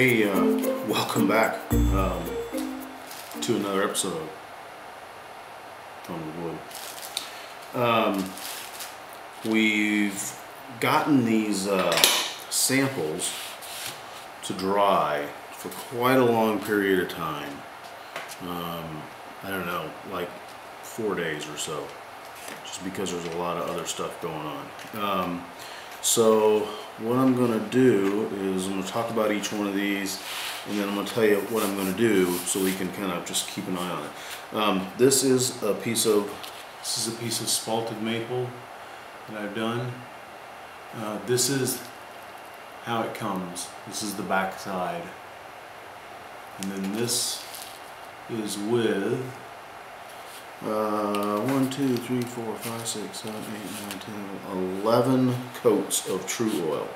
Hey, welcome back to another episode on the wood. We've gotten these samples to dry for quite a long period of time. I don't know, like 4 days or so, just because there's a lot of other stuff going on. So what I'm going to do is I'm going to talk about each one of these, and then I'm going to tell you what I'm going to do so we can kind of just keep an eye on it. This is a piece of spalted maple that I've done. This is how it comes. This is the back side, and then this is with 1, 2, 3, 4, 5, 6, 7, 8, 9, 10, 11 coats of Tru-Oil.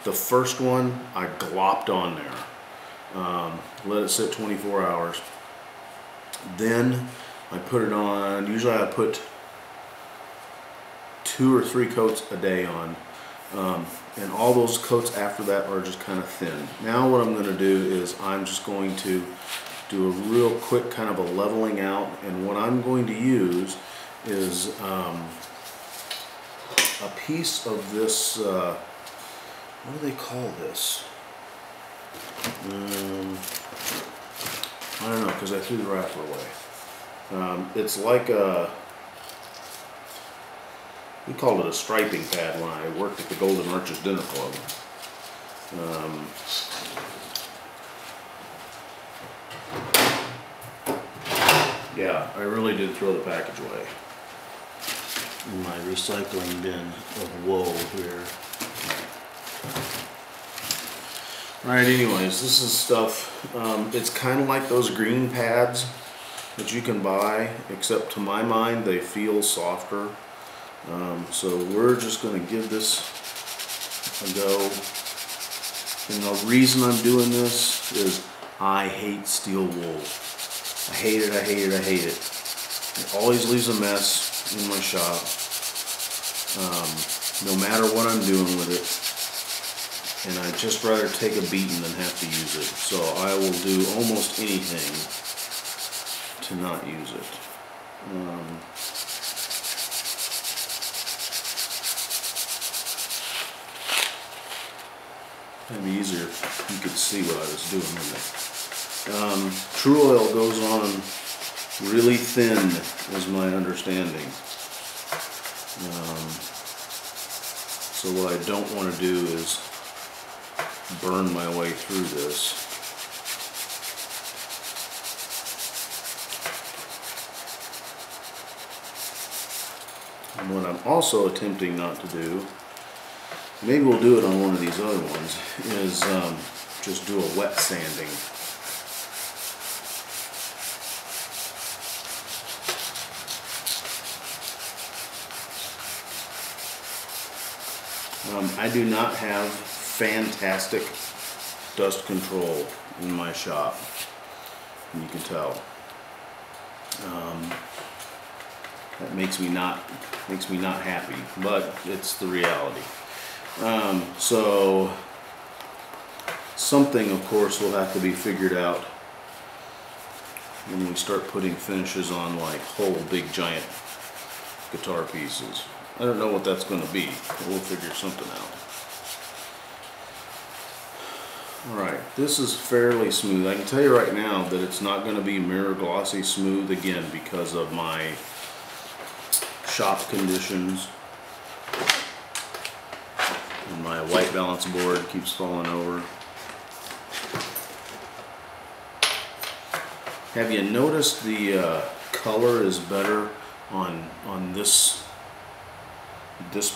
The first one I glopped on there, let it sit 24 hours. Then I put it on. Usually I put 2 or 3 coats a day on, and all those coats after that are just kind of thin. Now what I'm going to do is I'm just going to do a real quick kind of a leveling out, and what I'm going to use is a piece of this, what do they call this? I don't know, because I threw the wrapper away. It's like a, we called it a striping pad when I worked at the Golden Arches Dinner Club. Yeah, I really did throw the package away in my recycling bin of woe here. Alright, anyways, this is stuff, it's kind of like those green pads that you can buy, except to my mind they feel softer. So we're just going to give this a go. And the reason I'm doing this is I hate steel wool. I hate it, I hate it, I hate it. It always leaves a mess in my shop, no matter what I'm doing with it. And I'd just rather take a beating than have to use it. So I will do almost anything to not use it. It'd be easier if you could see what I was doing with it. Tru-Oil goes on really thin, is my understanding. So what I don't want to do is burn my way through this. And what I'm also attempting not to do, maybe we'll do it on one of these other ones, is just do a wet sanding. I do not have fantastic dust control in my shop, and you can tell. That makes me not happy, but it's the reality. So something, of course, will have to be figured out when we start putting finishes on like whole big giant guitar pieces. I don't know what that's going to be, but we'll figure something out. Alright, this is fairly smooth. I can tell you right now that it's not going to be mirror glossy smooth again because of my shop conditions. And my white balance board keeps falling over. Have you noticed the color is better on this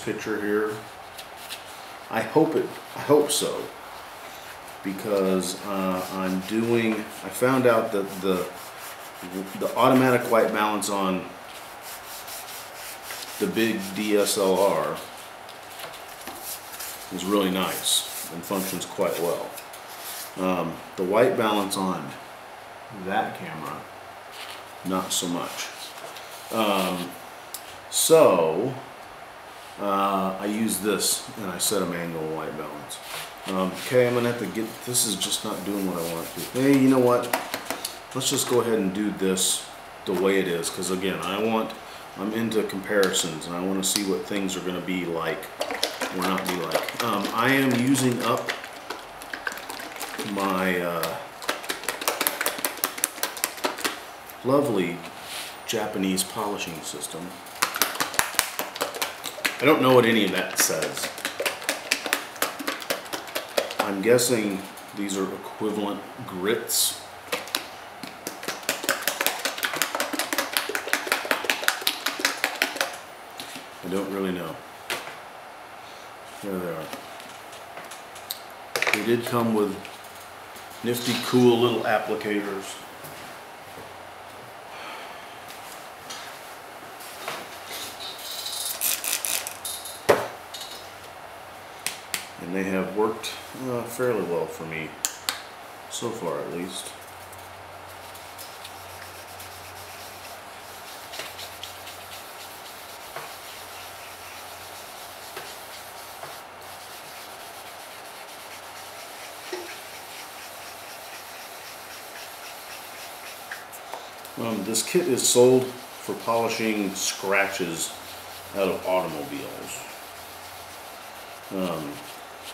picture here? I hope so, because I found out that the automatic white balance on the big DSLR is really nice and functions quite well. The white balance on that camera, not so much. So I use this and I set a manual white balance. Okay, I'm gonna have to get, this is just not doing what I want it to. Hey, you know what? Let's just go ahead and do this the way it is, because again, I'm into comparisons and I want to see what things are gonna be like or not be like. I am using up my lovely Japanese polishing system. I don't know what any of that says. I'm guessing these are equivalent grits. I don't really know. There they are. They did come with nifty, cool little applicators. And they have worked fairly well for me, so far at least. This kit is sold for polishing scratches out of automobiles.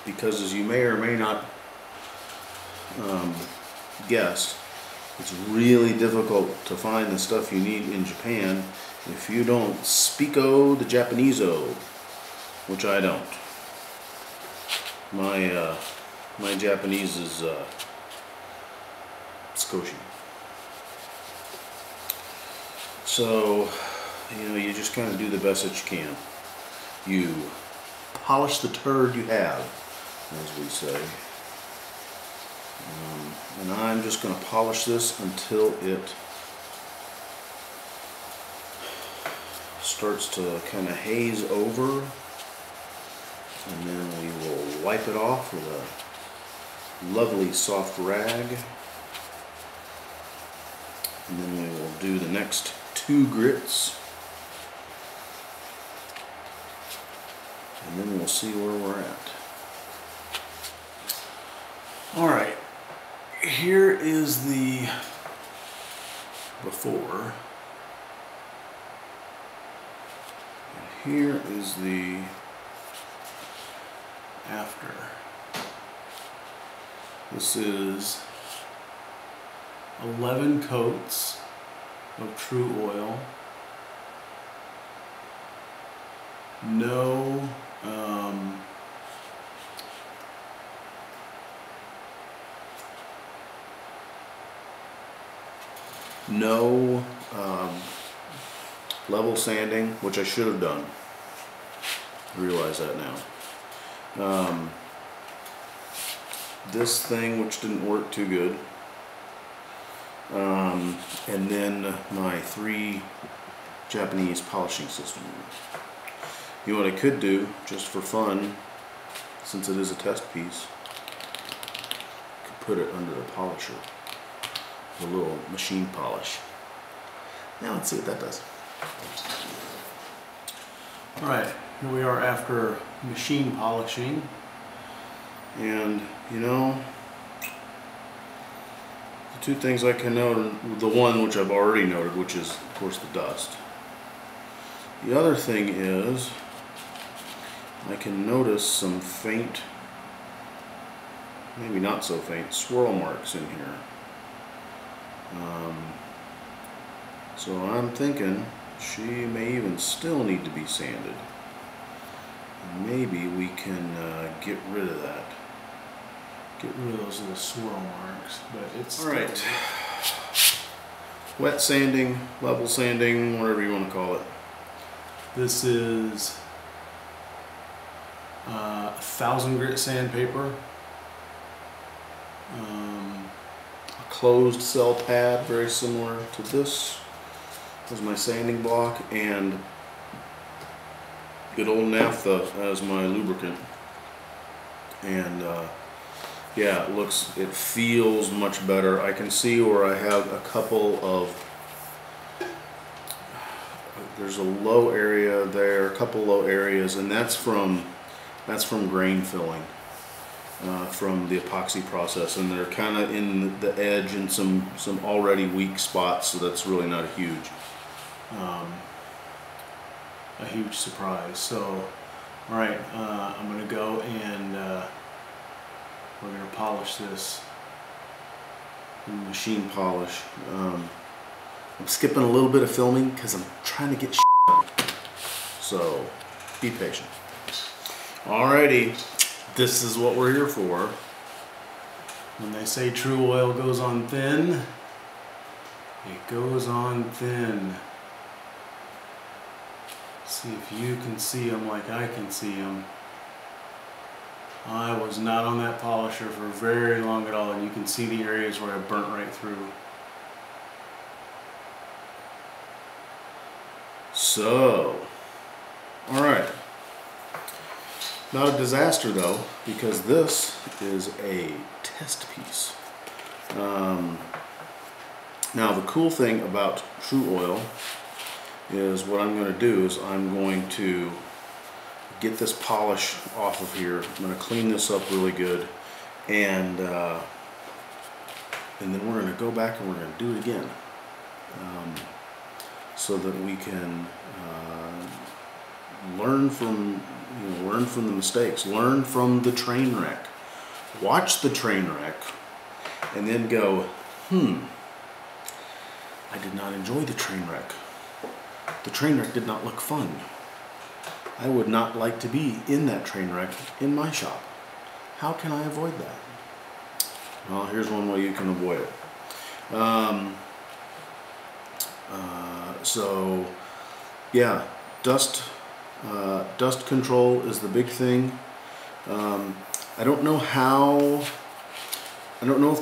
Because as you may or may not guess, it's really difficult to find the stuff you need in Japan if you don't speak-o the Japanese-o, which I don't. My Japanese is Scotian. So, you know, you just kind of do the best that you can. You polish the turd you have, as we say. And I'm just going to polish this until it starts to kind of haze over. And then we will wipe it off with a lovely soft rag. And then we will do the next 2 grits. And then we'll see where we're at. Alright, here is the before. And here is the after. This is 11 coats of Tru-Oil. No level sanding, which I should have done. I realize that now. This thing, which didn't work too good. And then my 3 Japanese polishing system. You know what I could do, just for fun, since it is a test piece, I could put it under the polisher. A little machine polish. Now let's see what that does. Alright, here we are after machine polishing. And, you know, the 2 things I can note, the one which I've already noted, which is, of course, the dust. The other thing is, I can notice some faint, maybe not so faint, swirl marks in here. So I'm thinking she may even still need to be sanded. And maybe we can get rid of that. Get rid of those little swirl marks. But it's alright. Wet sanding, level sanding, whatever you want to call it. This is 1000 grit sandpaper. A closed cell pad, very similar to this. As my sanding block, and good old naphtha as my lubricant. And yeah, it feels much better. I can see where I have a couple of, there's a low area there, a couple low areas, and that's from grain filling. from the epoxy process, and they're kind of in the edge and some already weak spots, so that's really not a huge surprise. So all right, I'm gonna go and we're gonna polish this, machine polish. I'm skipping a little bit of filming because I'm trying to get done, so be patient. Alrighty, this is what we're here for. When they say Tru-Oil goes on thin, it goes on thin. See if you can see them like I can see them. I was not on that polisher for very long at all, and you can see the areas where I burnt right through. So, alright. Not a disaster though, because this is a test piece. Now the cool thing about Tru-Oil is what I'm going to do is I'm going to get this polish off of here. I'm going to clean this up really good, and then we're going to go back and we're going to do it again, so that we can learn from the mistakes, learn from the train wreck, watch the train wreck, and then go, I did not enjoy the train wreck. The train wreck did not look fun. I would not like to be in that train wreck in my shop. How can I avoid that? Well, here's one way you can avoid it. So yeah, dust control is the big thing. I don't know if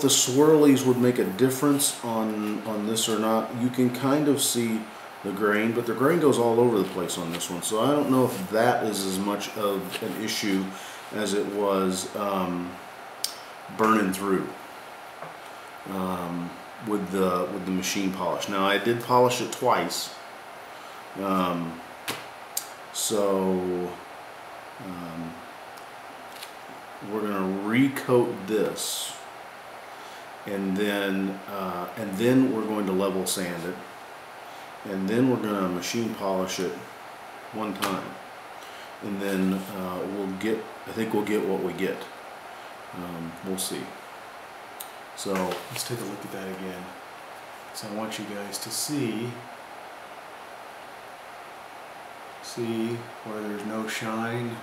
the swirlies would make a difference on this or not. You can kind of see the grain, but the grain goes all over the place on this one, so I don't know if that is as much of an issue as it was burning through with the machine polish. Now I did polish it twice, so we're gonna recoat this, and then we're going to level sand it, and then we're gonna machine polish it one time, and then I think we'll get what we get. We'll see. So let's take a look at that again. So I want you guys to see where there's no shine.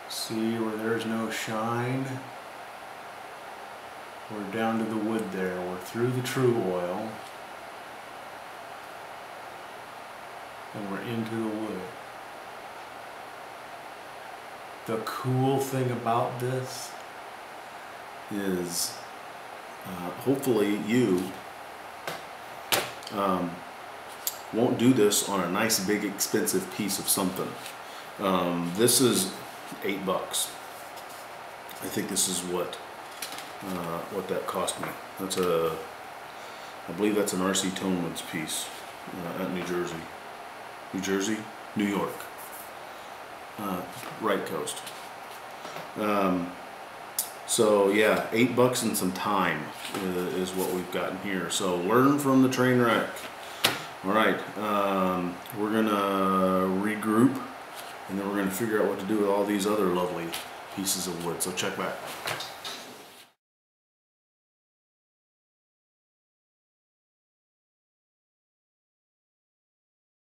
See where there's no shine. We're down to the wood there. We're through the Tru-Oil, and we're into the wood. The cool thing about this is hopefully you won't do this on a nice big expensive piece of something. This is $8. I think this is what that cost me. I believe that's an R.C. Tonewood's piece at New Jersey, New York, right coast. So yeah, $8 and some time is what we've gotten here. So learn from the train wreck. All right, we're gonna regroup, and then we're gonna figure out what to do with all these other lovely pieces of wood. So check back.